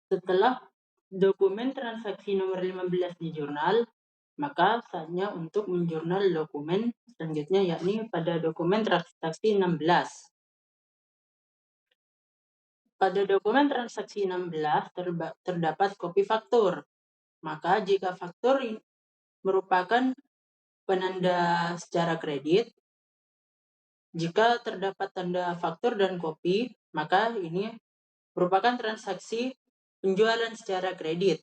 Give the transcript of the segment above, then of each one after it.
Setelah dokumen transaksi nomor 15 di jurnal, maka saatnya untuk menjurnal dokumen selanjutnya, yakni pada dokumen transaksi 16. Pada dokumen transaksi 16 terdapat kopi faktur. Maka jika faktur merupakan penanda secara kredit, jika terdapat tanda faktur dan kopi, maka ini merupakan transaksi penjualan secara kredit.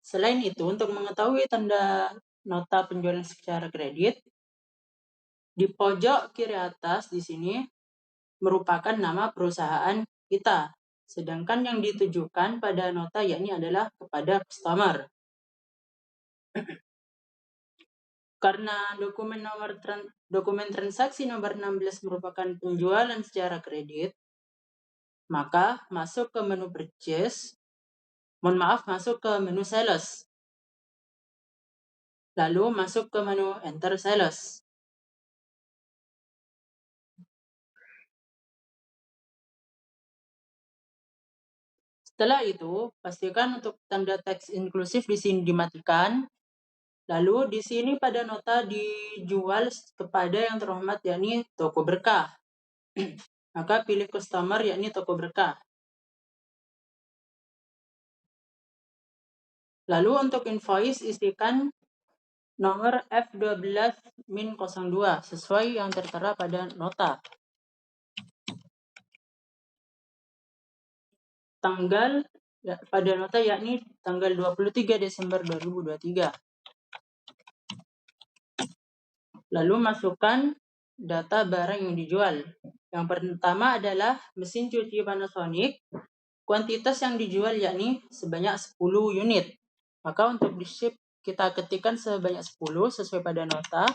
Selain itu, untuk mengetahui tanda nota penjualan secara kredit, di pojok kiri atas di sini merupakan nama perusahaan kita, sedangkan yang ditujukan pada nota yakni adalah kepada customer. Karena dokumen transaksi nomor 16 merupakan penjualan secara kredit, maka masuk ke menu purchase, masuk ke menu sales, lalu masuk ke menu enter sales. Setelah itu, pastikan untuk tanda teks inklusif di sini dimatikan. Lalu di sini pada nota dijual kepada yang terhormat yakni toko berkah. Maka pilih customer yakni toko berkah. Lalu untuk invoice isikan nomor F12-02 sesuai yang tertera pada nota. Tanggal pada nota yakni tanggal 23 Desember 2023. Lalu masukkan data barang yang dijual. Yang pertama adalah mesin cuci Panasonic. Kuantitas yang dijual yakni sebanyak 10 unit. Maka untuk di ship kita ketikkan sebanyak 10 sesuai pada nota.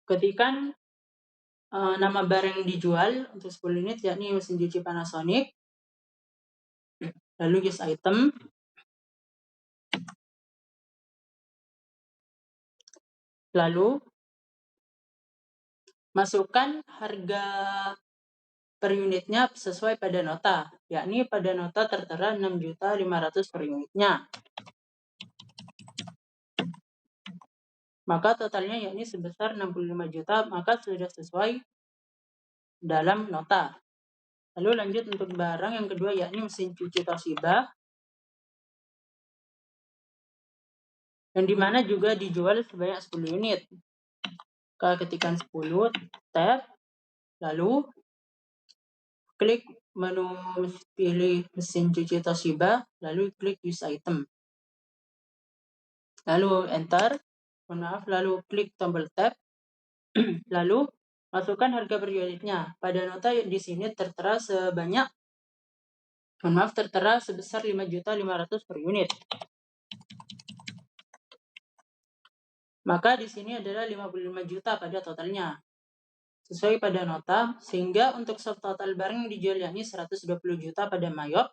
Ketikkan nama barang yang dijual untuk 10 unit yakni mesin cuci Panasonic. Lalu use item. Lalu masukkan harga per unitnya sesuai pada nota, yakni pada nota tertera 6.500.000 per unitnya. Maka totalnya yakni sebesar 65 juta, maka sudah sesuai dalam nota. Lalu lanjut untuk barang yang kedua yakni mesin cuci Toshiba, yang dimana juga dijual sebanyak 10 unit. Ketikkan 10, tab, lalu klik menu pilih mesin cuci Toshiba, lalu klik use item. Lalu enter, lalu klik tombol tab, lalu masukkan harga per unitnya. Pada nota di sini tertera sebesar 5.500.000 per unit. Maka di sini adalah 55 juta pada totalnya. Sesuai pada nota, sehingga untuk subtotal barang yang dijual yakni 120 juta pada Mayop,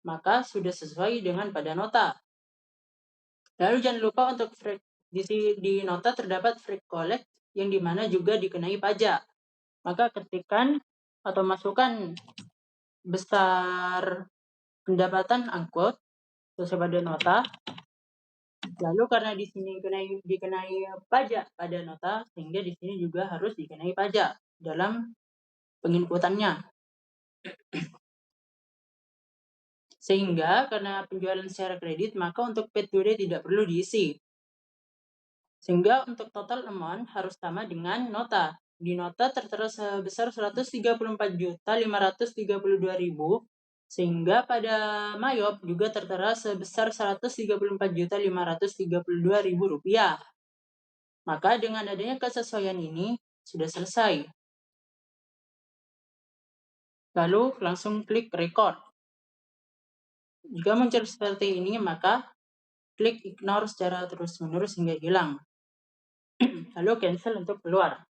maka sudah sesuai dengan pada nota. Lalu jangan lupa untuk di nota terdapat free collect yang dimana juga dikenai pajak. Maka ketikkan atau masukkan besar pendapatan angkut sesuai pada nota. Lalu karena di sini dikenai pajak pada nota, sehingga di sini juga harus dikenai pajak dalam penginputannya. Sehingga karena penjualan secara kredit, maka untuk paid today tidak perlu diisi. Sehingga untuk total amount harus sama dengan nota. Di nota tertera sebesar 134.532.000, sehingga pada Mayop juga tertera sebesar 134.532.000 rupiah. Maka dengan adanya kesesuaian ini sudah selesai. Lalu langsung klik record. Jika muncul seperti ini, maka klik ignore secara terus-menerus hingga hilang. Lalu cancel untuk keluar.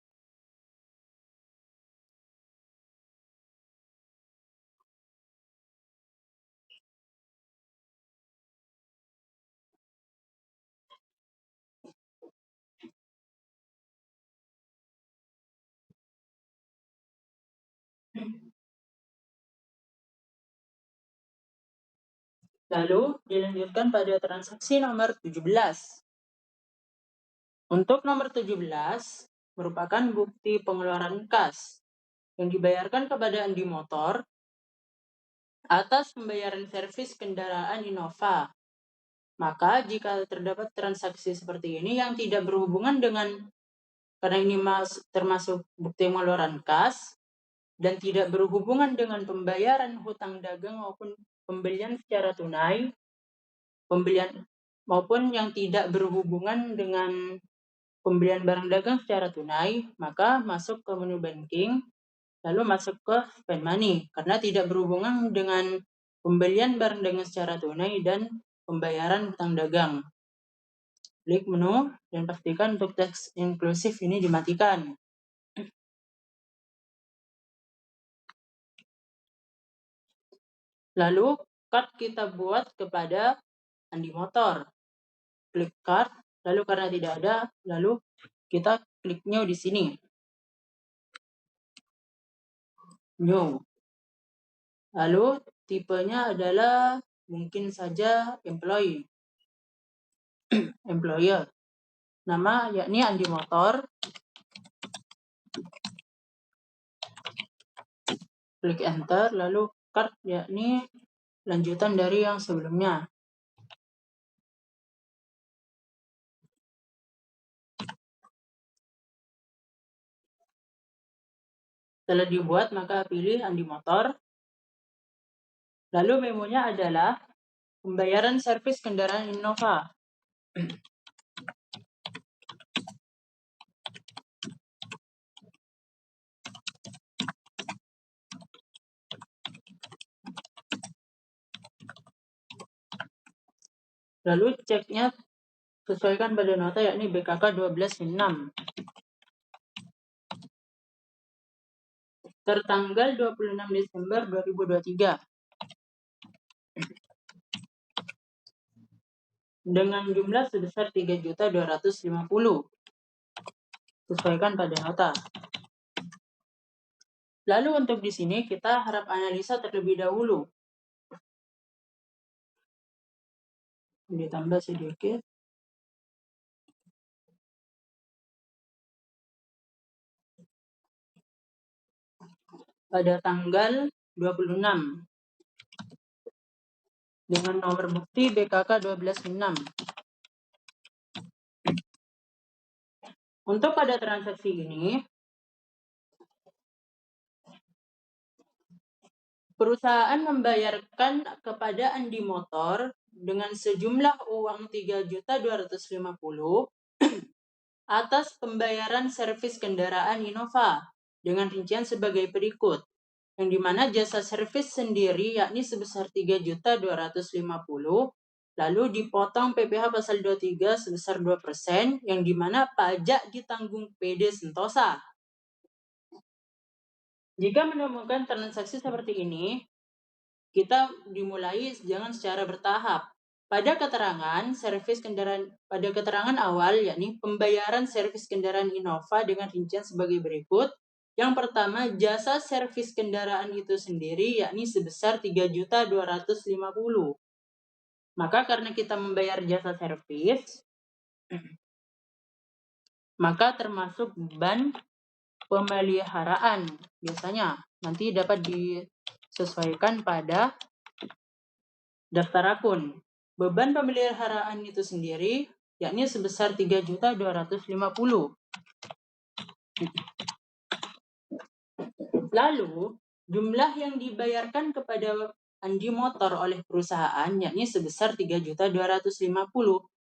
Lalu dilanjutkan pada transaksi nomor 17. Untuk nomor 17 merupakan bukti pengeluaran kas yang dibayarkan kepada Andi Motor atas pembayaran servis kendaraan Innova. Maka jika terdapat transaksi seperti ini yang tidak berhubungan dengan, karena ini termasuk bukti pengeluaran kas dan tidak berhubungan dengan pembayaran hutang dagang maupun pembelian secara tunai, pembelian maupun yang tidak berhubungan dengan pembelian barang dagang secara tunai, maka masuk ke menu banking, lalu masuk ke spend money, karena tidak berhubungan dengan pembelian barang dagang secara tunai dan pembayaran hutang dagang. Klik menu dan pastikan untuk teks inklusif ini dimatikan. Lalu card kita buat kepada Andi Motor. Klik card, lalu karena tidak ada, lalu kita klik new di sini. New. Lalu tipenya adalah mungkin saja employee. Employer. Nama yakni Andi Motor. Klik enter, lalu card yakni lanjutan dari yang sebelumnya. Setelah dibuat, maka pilih Andi Motor. Lalu memonya adalah pembayaran servis kendaraan Innova. Lalu ceknya sesuaikan pada nota yakni BKK 12.6. Tertanggal 26 Desember 2023. Dengan jumlah sebesar 3.250. Sesuaikan pada nota. Lalu untuk di sini kita harap analisa terlebih dahulu. Ditambah sedikit. Pada tanggal 26 dengan nomor bukti BKK 12.6. Untuk pada transaksi ini, perusahaan membayarkan kepada Andi Motor dengan sejumlah uang 3.250 atas pembayaran servis kendaraan Innova dengan rincian sebagai berikut, yang dimana jasa servis sendiri yakni sebesar 3.250, lalu dipotong PPh pasal 23 sebesar 2%, yang dimana pajak ditanggung PD Sentosa. Jika menemukan transaksi seperti ini, kita dimulai jangan secara bertahap. Pada keterangan awal yakni pembayaran servis kendaraan Innova dengan rincian sebagai berikut. Yang pertama, jasa servis kendaraan itu sendiri yakni sebesar 3.250. Maka karena kita membayar jasa servis, maka termasuk beban pemeliharaan. Biasanya nanti dapat disesuaikan pada daftar akun. Beban pemeliharaan itu sendiri yakni sebesar 3.250. Lalu jumlah yang dibayarkan kepada Andi Motor oleh perusahaan yakni sebesar 3.250,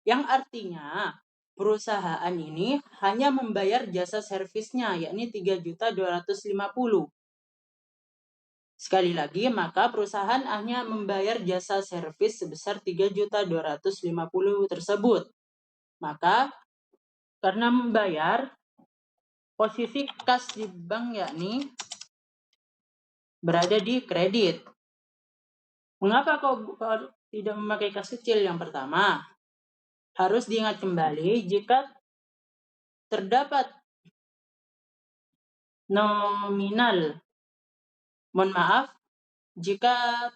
yang artinya perusahaan ini hanya membayar jasa servisnya yakni 3.250. Sekali lagi, maka perusahaan hanya membayar jasa servis sebesar 3.250 tersebut. Maka karena membayar, posisi kas di bank yakni berada di kredit. Mengapa kau tidak memakai kas kecil? Yang pertama, harus diingat kembali jika terdapat nominal, mohon maaf, jika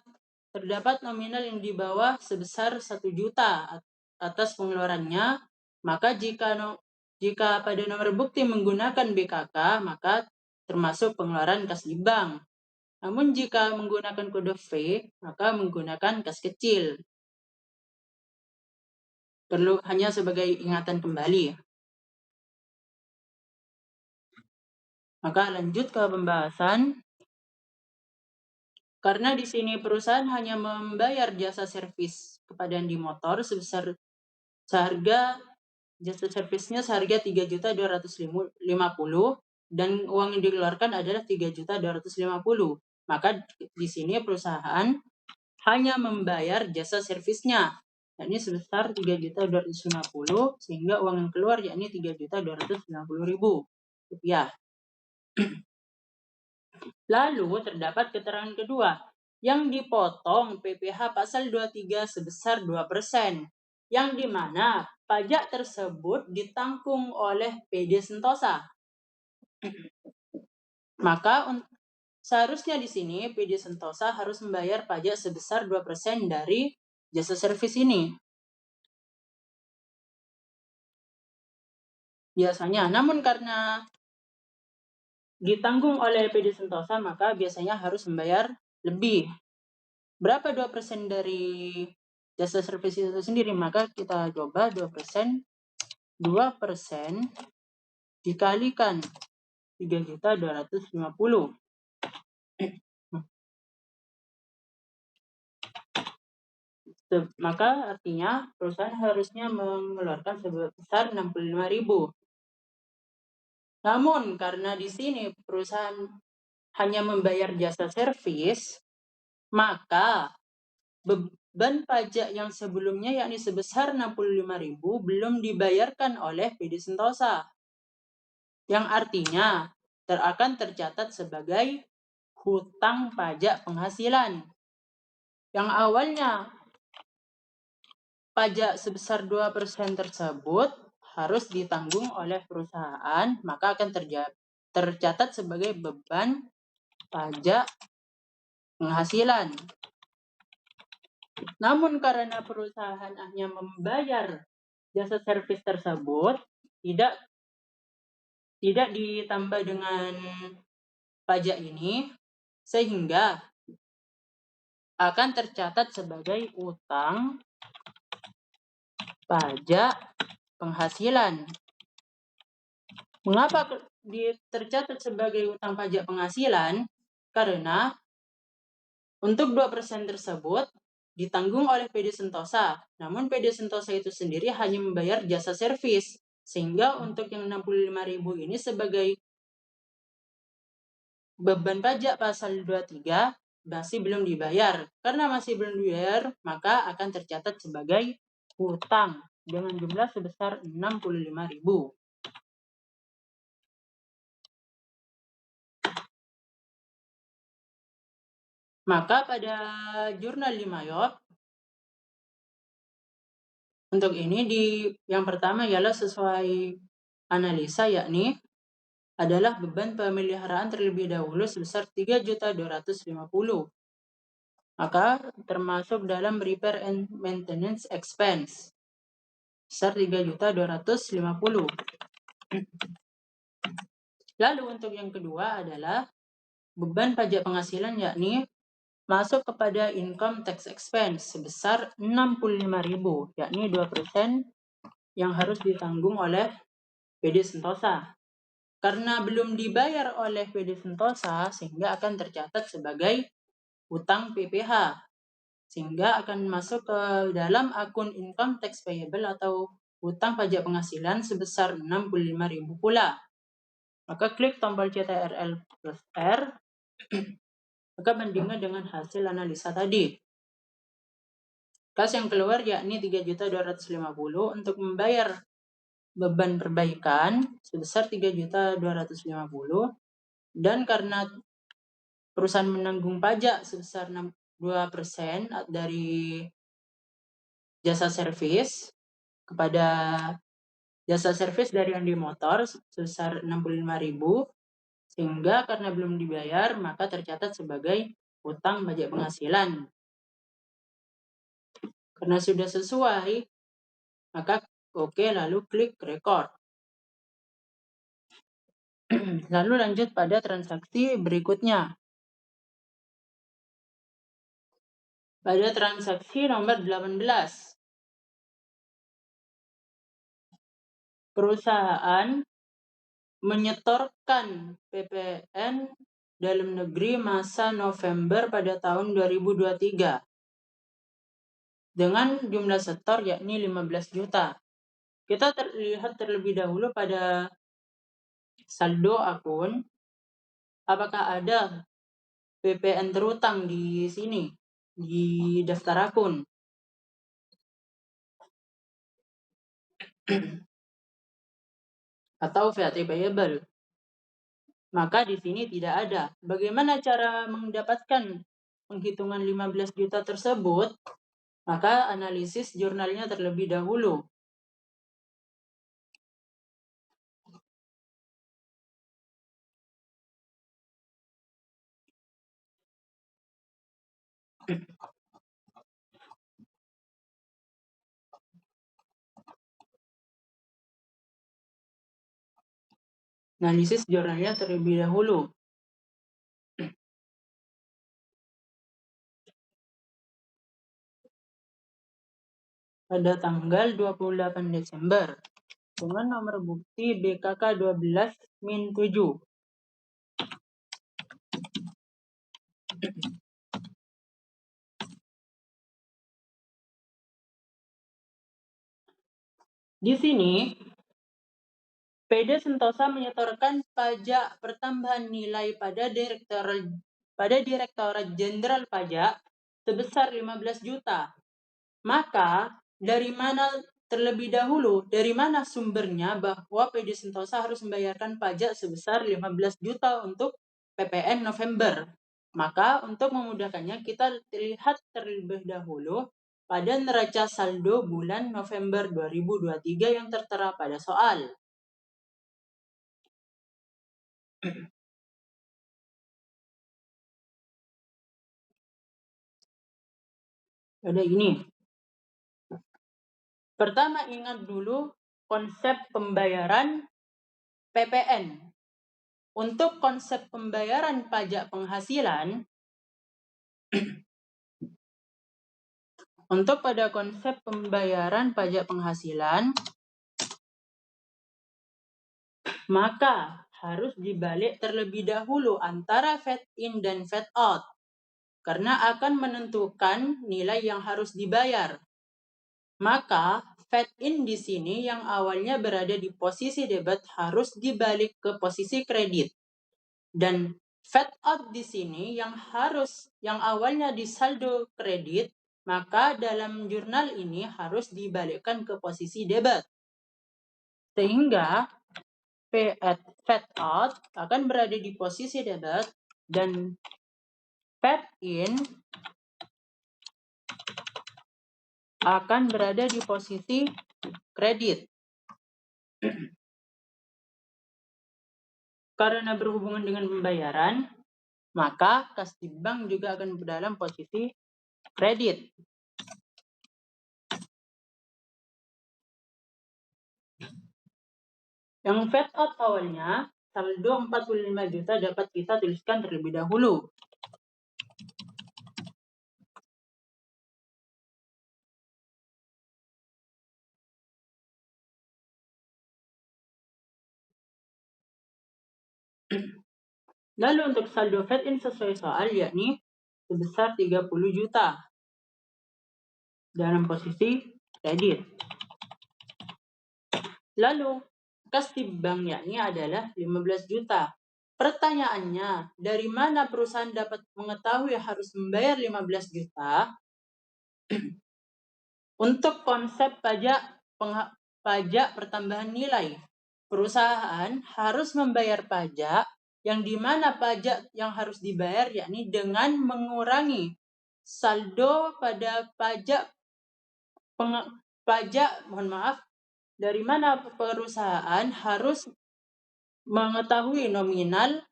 terdapat nominal yang di bawah sebesar 1 juta atas pengeluarannya, maka jika pada nomor bukti menggunakan BKK, maka termasuk pengeluaran kas di bank. Namun jika menggunakan kode V, maka menggunakan kas kecil. Perlu hanya sebagai ingatan kembali. Maka lanjut ke pembahasan. Karena di sini perusahaan hanya membayar jasa servis kepada Andi Motor sebesar jasa servisnya seharga 3.250.000 dan uang yang dikeluarkan adalah 3.250.000. Maka di sini perusahaan hanya membayar jasa servisnya, yakni sebesar 3.250.000 sehingga uang yang keluar yakni 3.250.000 rupiah. Lalu terdapat keterangan kedua, yang dipotong PPh pasal 23 sebesar 2%, yang dimana pajak tersebut ditanggung oleh PD Sentosa. Maka seharusnya di sini PD Sentosa harus membayar pajak sebesar 2% dari jasa servis ini. Biasanya, namun karena ditanggung oleh PD Sentosa, maka biasanya harus membayar lebih. Berapa 2% dari jasa servis itu sendiri? Maka kita coba 2% dikalikan 3.250. Maka artinya perusahaan harusnya mengeluarkan sebesar 65.000. Namun karena di sini perusahaan hanya membayar jasa servis, maka beban pajak yang sebelumnya yakni sebesar 65.000 belum dibayarkan oleh PD Sentosa. Yang artinya akan tercatat sebagai hutang pajak penghasilan. Yang awalnya pajak sebesar 2% tersebut harus ditanggung oleh perusahaan, maka akan tercatat sebagai beban pajak penghasilan. Namun karena perusahaan hanya membayar jasa servis tersebut, tidak ditambah dengan pajak ini, sehingga akan tercatat sebagai utang pajak penghasilan. Mengapa tercatat sebagai utang pajak penghasilan? Karena untuk 2% tersebut ditanggung oleh PD Sentosa. Namun PD Sentosa itu sendiri hanya membayar jasa servis. Sehingga untuk yang 65.000 ini sebagai beban pajak pasal 23 masih belum dibayar. Karena masih belum dibayar, maka akan tercatat sebagai hutang dengan jumlah sebesar 65.000. Maka pada jurnal di Mayop, untuk ini yang pertama ialah sesuai analisa, yakni adalah beban pemeliharaan terlebih dahulu sebesar 3.250.000. Maka termasuk dalam repair and maintenance expense sebesar 3.250.000. Lalu untuk yang kedua adalah beban pajak penghasilan, yakni masuk kepada income tax expense sebesar 65.000, yakni 2% yang harus ditanggung oleh PD Sentosa. Karena belum dibayar oleh PD Sentosa, sehingga akan tercatat sebagai hutang PPh, sehingga akan masuk ke dalam akun income tax payable atau hutang pajak penghasilan sebesar 65.000 pula. Maka klik tombol CTRL plus R, maka bandingkan dengan hasil analisa tadi. Kas yang keluar yakni 3.250.000 untuk membayar beban perbaikan sebesar 3.250.000, dan karena perusahaan menanggung pajak sebesar 2% dari jasa servis kepada jasa servis dari Andi Motor sebesar 65.000, sehingga karena belum dibayar maka tercatat sebagai hutang pajak penghasilan. Karena sudah sesuai, maka oke, lalu klik record. Lalu lanjut pada transaksi berikutnya. Pada transaksi nomor 18, perusahaan menyetorkan PPN dalam negeri masa November pada tahun 2023 dengan jumlah setor yakni 15 juta. Kita lihat terlebih dahulu pada saldo akun, apakah ada PPN terutang di sini, di daftar akun. Atau VAT payable. Maka di sini tidak ada. Bagaimana cara mendapatkan penghitungan 15 juta tersebut? Maka analisis jurnalnya terlebih dahulu. Analisis jurnalnya terlebih dahulu. Pada tanggal 28 Desember dengan nomor bukti BKK 12-7. Di sini PD Sentosa menyetorkan pajak pertambahan nilai pada Direktorat Jenderal Pajak sebesar 15 juta. Maka dari mana terlebih dahulu, dari mana sumbernya bahwa PD Sentosa harus membayarkan pajak sebesar 15 juta untuk PPN November? Maka untuk memudahkannya kita lihat terlebih dahulu pada neraca saldo bulan November 2023 yang tertera pada soal. Ada ini. Pertama, ingat dulu konsep pembayaran PPN. Untuk konsep pembayaran pajak penghasilan, untuk pada konsep pembayaran pajak penghasilan, maka harus dibalik terlebih dahulu antara VAT in dan VAT out, karena akan menentukan nilai yang harus dibayar. Maka VAT in di sini yang awalnya berada di posisi debit harus dibalik ke posisi kredit. Dan VAT out di sini yang awalnya di saldo kredit, maka dalam jurnal ini harus dibalikkan ke posisi debit. Sehingga VAT out akan berada di posisi debit dan VAT in akan berada di posisi kredit. Karena berhubungan dengan pembayaran, maka kas di bank juga akan dalam posisi kredit. Yang VAT out awalnya saldo 45 juta dapat kita tuliskan terlebih dahulu. Lalu untuk saldo VAT in sesuai soal yakni sebesar 30 juta dalam posisi kredit. Lalu kas di bank yakni adalah 15 juta. Pertanyaannya, dari mana perusahaan dapat mengetahui harus membayar 15 juta? Untuk konsep pajak pertambahan nilai, perusahaan harus membayar pajak yang di mana pajak yang harus dibayar yakni dengan mengurangi saldo pada dari mana perusahaan harus mengetahui nominal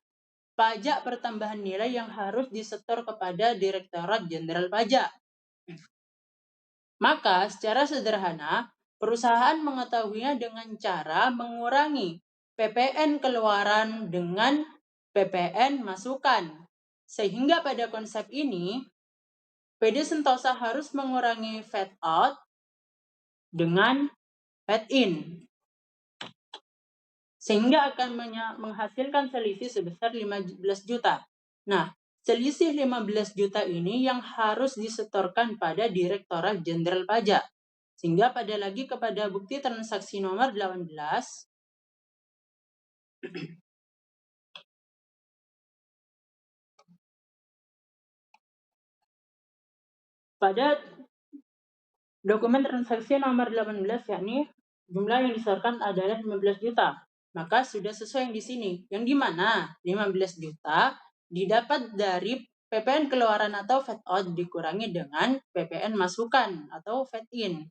pajak pertambahan nilai yang harus disetor kepada Direktorat Jenderal Pajak. Maka secara sederhana, perusahaan mengetahuinya dengan cara mengurangi PPN keluaran dengan PPN masukan. Sehingga pada konsep ini, PD Sentosa harus mengurangi fat out dengan fat in. Sehingga akan menghasilkan selisih sebesar 15 juta. Nah, selisih 15 juta ini yang harus disetorkan pada Direktorat Jenderal Pajak. Sehingga kepada bukti transaksi nomor 18, pada dokumen transaksi nomor 18, yakni jumlah yang disetorkan adalah 15 juta. Maka sudah sesuai yang di sini. Yang di mana 15 juta didapat dari PPN keluaran atau fat out dikurangi dengan PPN masukan atau fat in.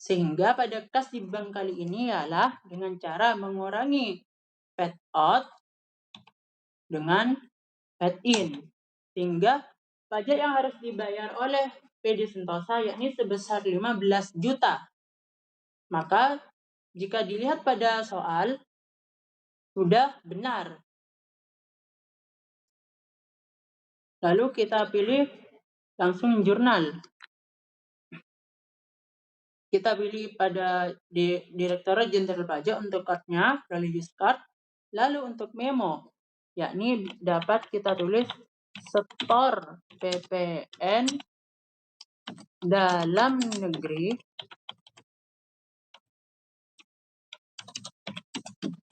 Sehingga pada kas di bank kali ini ialah dengan cara mengurangi fat out dengan fat in. Sehingga pajak yang harus dibayar oleh PD Sentosa yakni sebesar 15 juta. Maka jika dilihat pada soal, sudah benar. Lalu kita pilih langsung jurnal. Kita pilih pada Direktorat Jenderal Pajak untuk card-nya, lalu use card. Lalu untuk memo, yakni dapat kita tulis setor PPN dalam negeri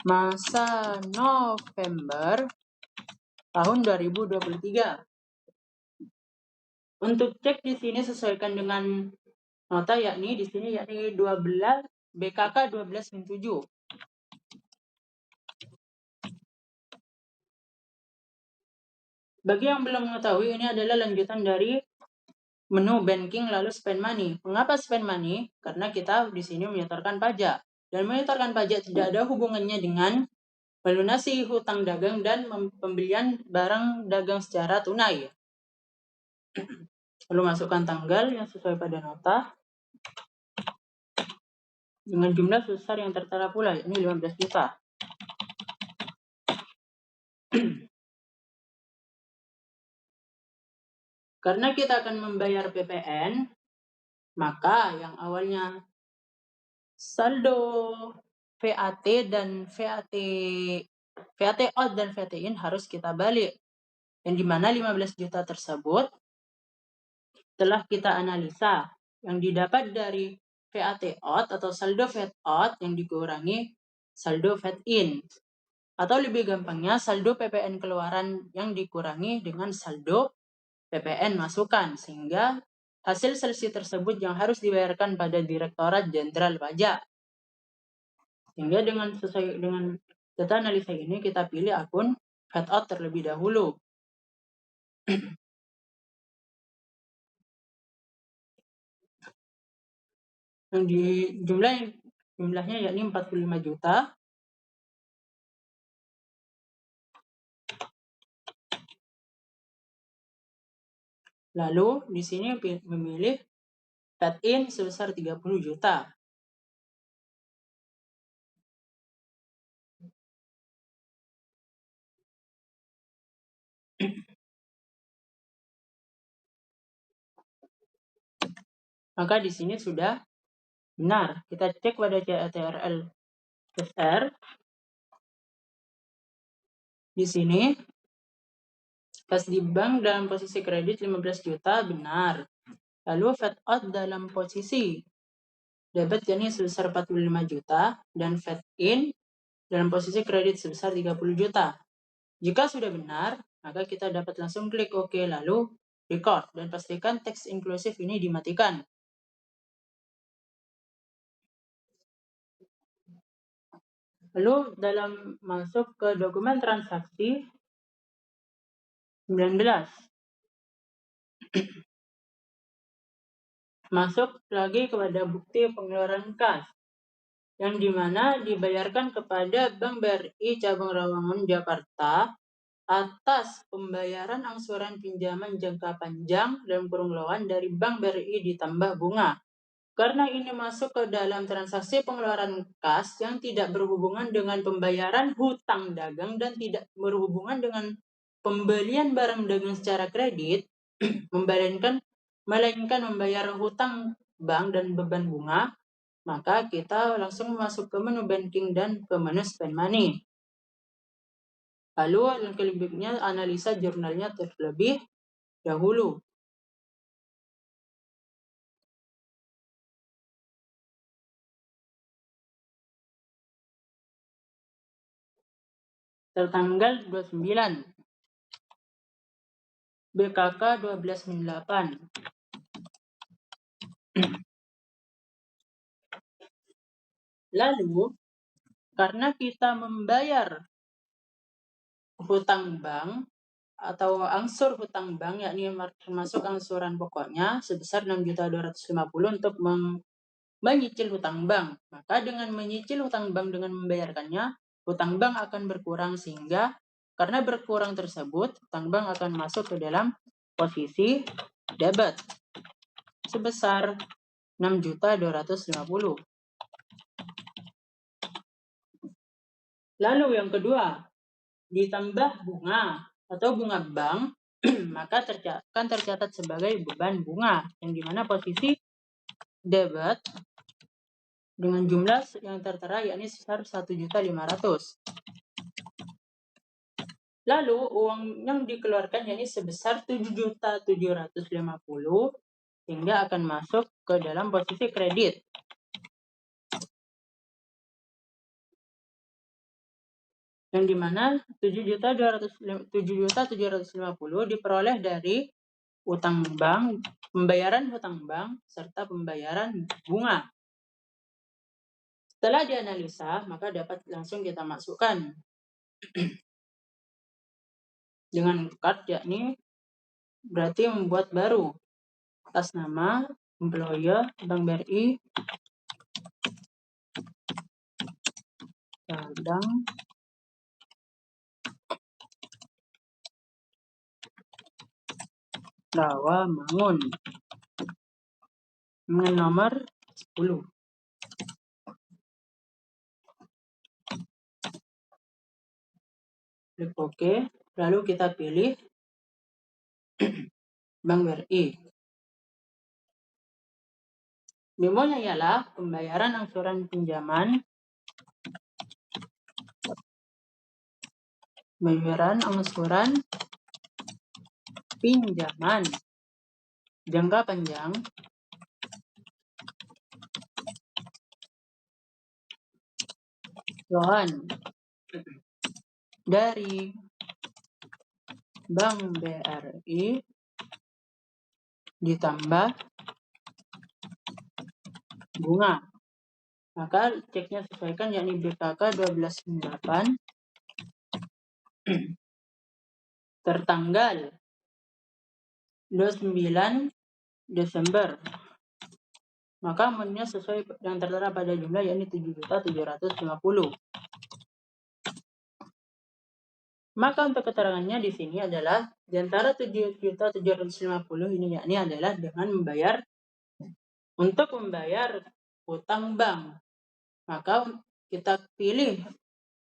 masa November tahun 2023. Untuk cek di sini sesuaikan dengan nota yakni 12 BKK 12-7. Bagi yang belum mengetahui, ini adalah lanjutan dari menu banking lalu spend money. Mengapa spend money? Karena kita di sini menyetorkan pajak. Dan menyetorkan pajak tidak ada hubungannya dengan melunasi hutang dagang dan pembelian barang dagang secara tunai. Lalu masukkan tanggal yang sesuai pada nota dengan jumlah sebesar yang tertera pula, ini 15 juta. Karena kita akan membayar PPN, maka yang awalnya saldo VAT dan VAT out dan VAT in harus kita balik. Yang dimana 15 juta tersebut telah kita analisa yang didapat dari VAT out atau saldo VAT out yang dikurangi saldo VAT in. Atau lebih gampangnya saldo PPN keluaran yang dikurangi dengan saldo PPN masukan, sehingga hasil selisih tersebut yang harus dibayarkan pada Direktorat Jenderal Pajak. Sehingga sesuai dengan data analisa ini kita pilih akun VAT out terlebih dahulu. Yang jumlahnya yakni 45 juta. Lalu di sini memilih VAT in sebesar 30 juta. Maka di sini sudah benar. Kita cek pada CATRL SR. Di sini kas di bank dalam posisi kredit 15 juta benar. Lalu VAT out dalam posisi debit yakni sebesar 45 juta dan VAT in dalam posisi kredit sebesar 30 juta. Jika sudah benar, maka kita dapat langsung klik OK lalu record dan pastikan teks inklusif ini dimatikan. Lalu dalam masuk ke dokumen transaksi 19. Masuk lagi kepada bukti pengeluaran kas yang dimana dibayarkan kepada Bank BRI Cabang Rawamangun Jakarta atas pembayaran angsuran pinjaman jangka panjang dalam kurung lawan dari Bank BRI ditambah bunga Karena ini masuk ke dalam transaksi pengeluaran kas yang tidak berhubungan dengan pembayaran hutang dagang dan tidak berhubungan dengan pembelian barang dagang secara kredit, melainkan membayar hutang bank dan beban bunga, maka kita langsung masuk ke menu banking dan ke menu spend money. Lalu yang berikutnya analisa jurnalnya terlebih dahulu. Tertanggal 29 BKK 1298. Lalu karena kita membayar hutang bank atau angsur hutang bank, yakni termasuk angsuran pokoknya sebesar 6.250.000 untuk menyicil hutang bank. Maka dengan menyicil hutang bank dengan membayarkannya, hutang bank akan berkurang, sehingga karena berkurang tersebut, hutang bank akan masuk ke dalam posisi debit sebesar 6.250.000. Lalu yang kedua, ditambah bunga atau bunga bank, maka akan tercatat sebagai beban bunga, yang dimana posisi debit dengan jumlah yang tertera yakni sebesar 1.500.000. Lalu uang yang dikeluarkan yakni sebesar 7.750.000 hingga akan masuk ke dalam posisi kredit. Yang dimana 7.750.000 diperoleh dari utang bank, pembayaran hutang bank, serta pembayaran bunga. Setelah dianalisa, maka dapat langsung kita masukkan dengan card, yakni berarti membuat baru atas nama employer Bank BRI Padang Rawamangun dengan nomor 10. Klik OK, lalu kita pilih Bank BRI. Memonya ialah pembayaran angsuran pinjaman, jangka panjang loan dari Bank BRI ditambah bunga. Maka ceknya sesuaikan, yakni BKK 1298 tertanggal 29 Desember. Maka amounnya sesuai yang tertera pada jumlah, yakni 7.750.000. Maka untuk keterangannya di sini adalah di antara 7.750.000 ini, yakni adalah dengan membayar hutang bank. Maka kita pilih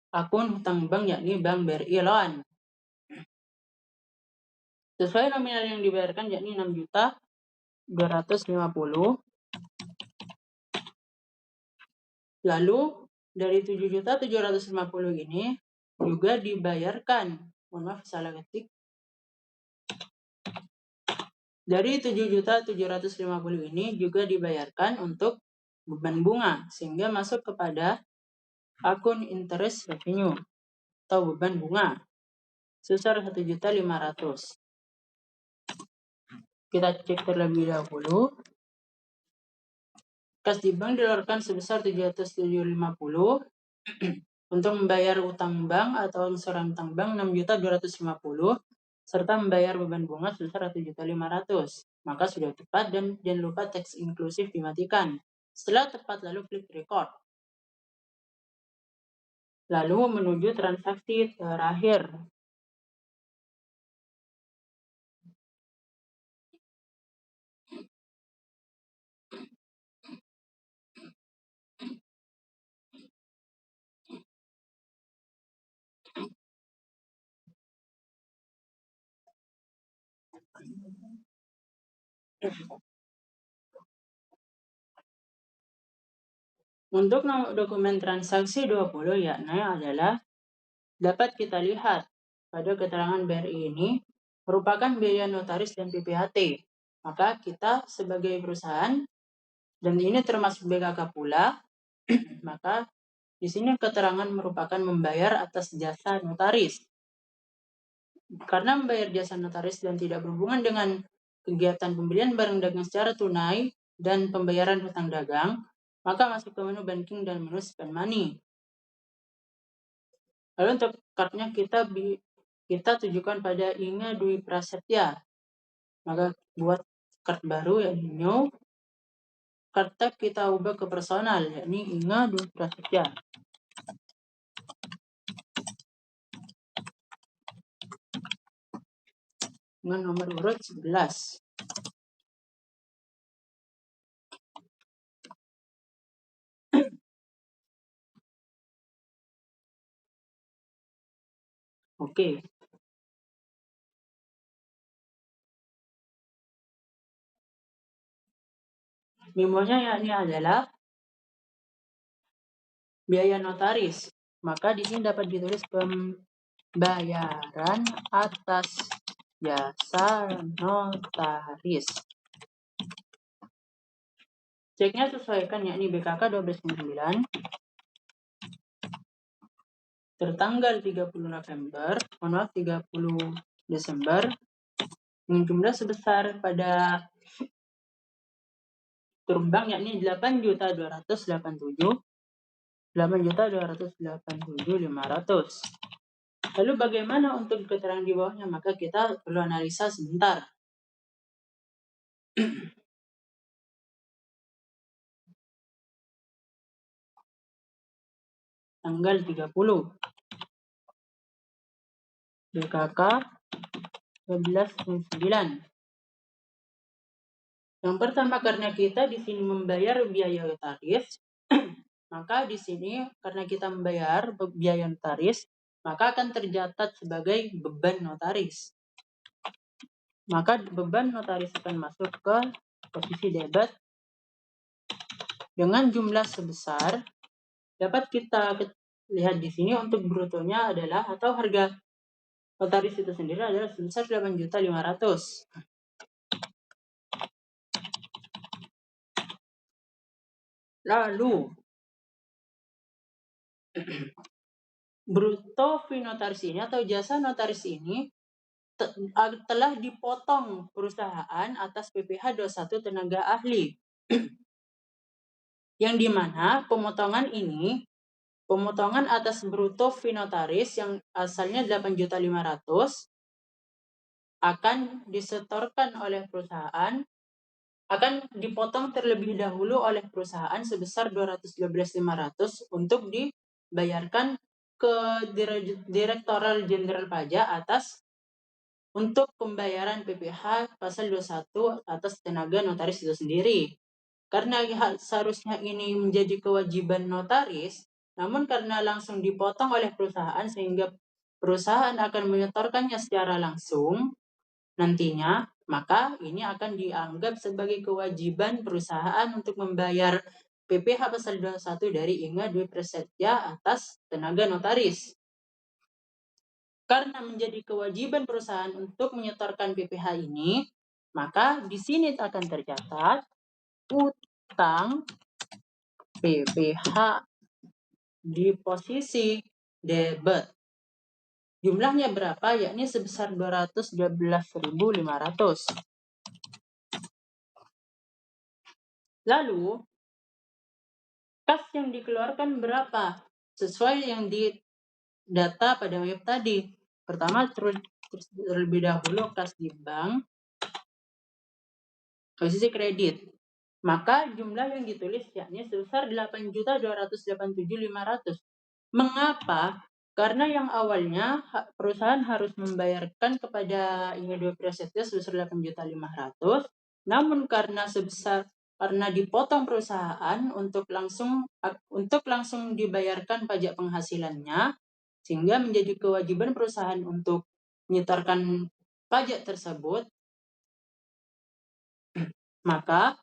akun hutang bank, yakni Bank BRI Loan. Sesuai nominal yang dibayarkan, yakni 6.250.000. Lalu dari 7.750.000 ini juga dibayarkan, mohon maaf salah ketik, dari 7.750.000 ini juga dibayarkan untuk beban bunga, sehingga masuk kepada akun interest revenue atau beban bunga sebesar 1.500.000. Kita cek terlebih dahulu. Kas di bank dikeluarkan sebesar 750.000 untuk membayar utang bank atau angsuran utang bank 6.250.000 serta membayar beban bunga sebesar 1.500.000. Maka sudah tepat dan jangan lupa teks inklusif dimatikan. Setelah tepat, lalu klik record. Lalu menuju transaksi terakhir. Untuk dokumen transaksi 20 yakni adalah dapat kita lihat pada keterangan BRI ini merupakan biaya notaris dan PPHT. Maka kita sebagai perusahaan, dan ini termasuk BKK pula, maka di sini keterangan merupakan membayar atas jasa notaris. Karena membayar jasa notaris dan tidak berhubungan dengan kegiatan pembelian barang dagang secara tunai dan pembayaran hutang dagang, maka masuk ke menu banking dan menu spend money. Lalu untuk kartunya kita tujukan pada Inga Dwi Prasetya. Maka buat kart baru yakni new. Card type kita ubah ke personal yakni Inga Dwi Prasetya. Dengan nomor urut 11. Oke. Memonya yakni adalah biaya notaris. Maka di sini dapat ditulis pembayaran atas jasa notaris. Ceknya sesuaikan yakni BKK 12.9 tertanggal 30 November, 30 Desember dengan jumlah sebesar pada turun bank yakni 8.287.500. Lalu bagaimana untuk keterangan di bawahnya? Maka kita perlu analisa sebentar. Tanggal 30 BKK 12.9. Yang pertama, karena kita di sini membayar biaya notaris, maka di sini karena kita membayar biaya notaris, maka akan tercatat sebagai beban notaris. Maka beban notaris akan masuk ke posisi debit dengan jumlah sebesar, dapat kita lihat di sini untuk brutonya adalah, atau harga notaris itu sendiri adalah sebesar 8.500.000. Lalu bruto fee notaris ini atau jasa notaris ini telah dipotong perusahaan atas PPh 21 tenaga ahli. Yang dimana pemotongan atas bruto fee notaris yang asalnya 8.500.000 akan disetorkan oleh perusahaan, akan dipotong terlebih dahulu oleh perusahaan sebesar 212.500 untuk dibayarkan ke Direktorat Jenderal Pajak untuk pembayaran PPh pasal 21 atas tenaga notaris itu sendiri. Karena seharusnya ini menjadi kewajiban notaris, namun karena langsung dipotong oleh perusahaan sehingga perusahaan akan menyetorkannya secara langsung nantinya, maka ini akan dianggap sebagai kewajiban perusahaan untuk membayar PPh pasal 21 dari Inga Dwi Prasetya atas tenaga notaris. Karena menjadi kewajiban perusahaan untuk menyetorkan PPh ini, maka di sini akan tercatat utang PPh di posisi debit. Jumlahnya berapa? Yakni sebesar 212.500. Lalu kas yang dikeluarkan berapa? Sesuai yang di data pada web tadi. Pertama terlebih dahulu kas di bank posisi kredit. Maka jumlah yang ditulis yakni sebesar 8.287.500. Mengapa? Karena yang awalnya perusahaan harus membayarkan kepada Inga Dwi Prasetya sebesar 8.500.000, namun karena dipotong perusahaan untuk langsung dibayarkan pajak penghasilannya, sehingga menjadi kewajiban perusahaan untuk menyetorkan pajak tersebut, Maka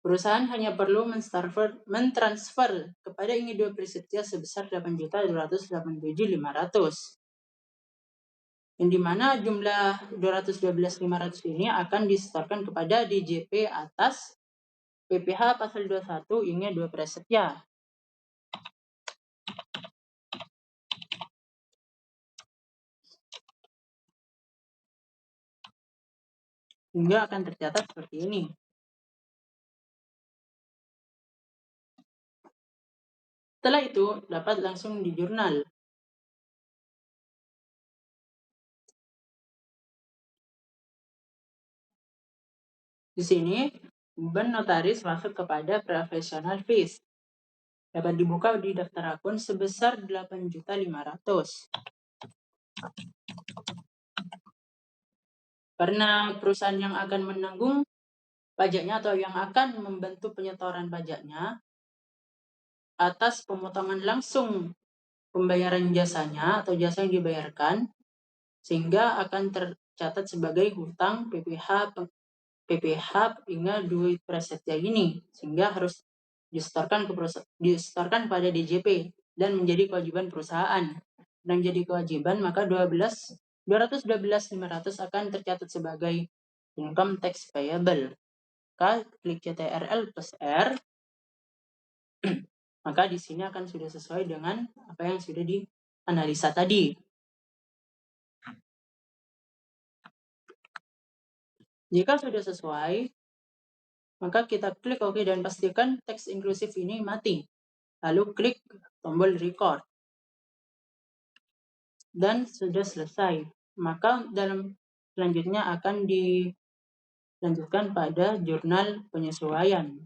perusahaan hanya perlu mentransfer kepada ini dua prasetya sebesar 8.287.500. Yang dimana jumlah 212.500 ini akan disetorkan kepada DJP atas PPh pasal 21 hingga 2 prasetya. Hingga akan tercatat seperti ini. Setelah itu dapat langsung di jurnal. Di sini beban notaris masuk kepada professional fees. Dapat dibuka di daftar akun sebesar 8.500.000. Karena perusahaan yang akan menanggung pajaknya atau yang akan membantu penyetoran pajaknya atas pemotongan langsung pembayaran jasanya atau jasa yang dibayarkan, sehingga akan tercatat sebagai hutang PPh hingga duit prasetya ini, sehingga harus disetorkan pada DJP dan menjadi kewajiban perusahaan. Dan jadi kewajiban, maka 212.500 akan tercatat sebagai income tax payable. Maka klik CTRL plus R, maka di sini akan sudah sesuai dengan apa yang sudah dianalisa tadi. Jika sudah sesuai, maka kita klik OK dan pastikan teks inklusif ini mati. Lalu klik tombol record. Dan sudah selesai. Maka dalam selanjutnya akan dilanjutkan pada jurnal penyesuaian.